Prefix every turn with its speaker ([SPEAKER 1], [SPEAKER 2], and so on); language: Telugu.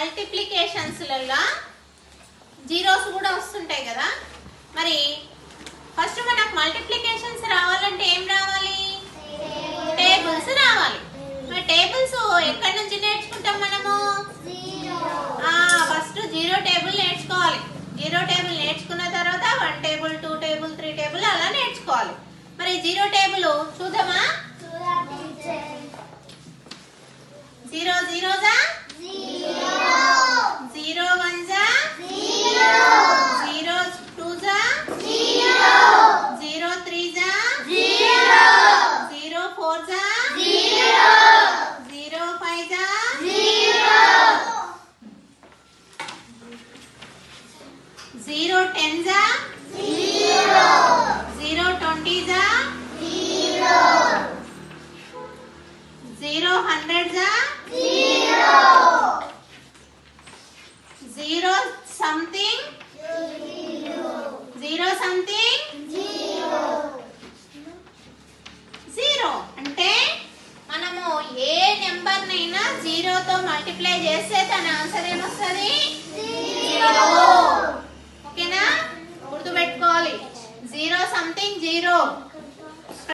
[SPEAKER 1] మల్టిప్లికేషన్స్లలో జీరోస్ కూడా వస్తుంటాయి కదా. మరి ఫస్ట్ మనకు మల్టిప్లికేషన్స్ రావాలంటే ఏం రావాలి? టేబుల్స్ రావాలి. మరి టేబుల్స్ ఎక్కడి నుంచి నేర్చుకుంటాం మనము? ఫస్ట్ జీరో టేబుల్ నేర్చుకోవాలి. జీరో టేబుల్ నేర్చుకున్న తర్వాత 1 టేబుల్ 2 టేబుల్ 3 టేబుల్ అలా నేర్చుకోవాలి. మరి జీరో టేబుల్ చూద్దామా? 0 0 జా 0 1 జా 0 2 జా 0 3 జా 0 4 జా 0 5 జా 0 10 జా 0 20 జా 0 100 జా 0 something 0 something 0 అంటే మనము ఏ నెంబర్ నైనా 0 తో మల్టిప్లై చేస్తే దాని ఆన్సర్ ఏమొస్తుంది?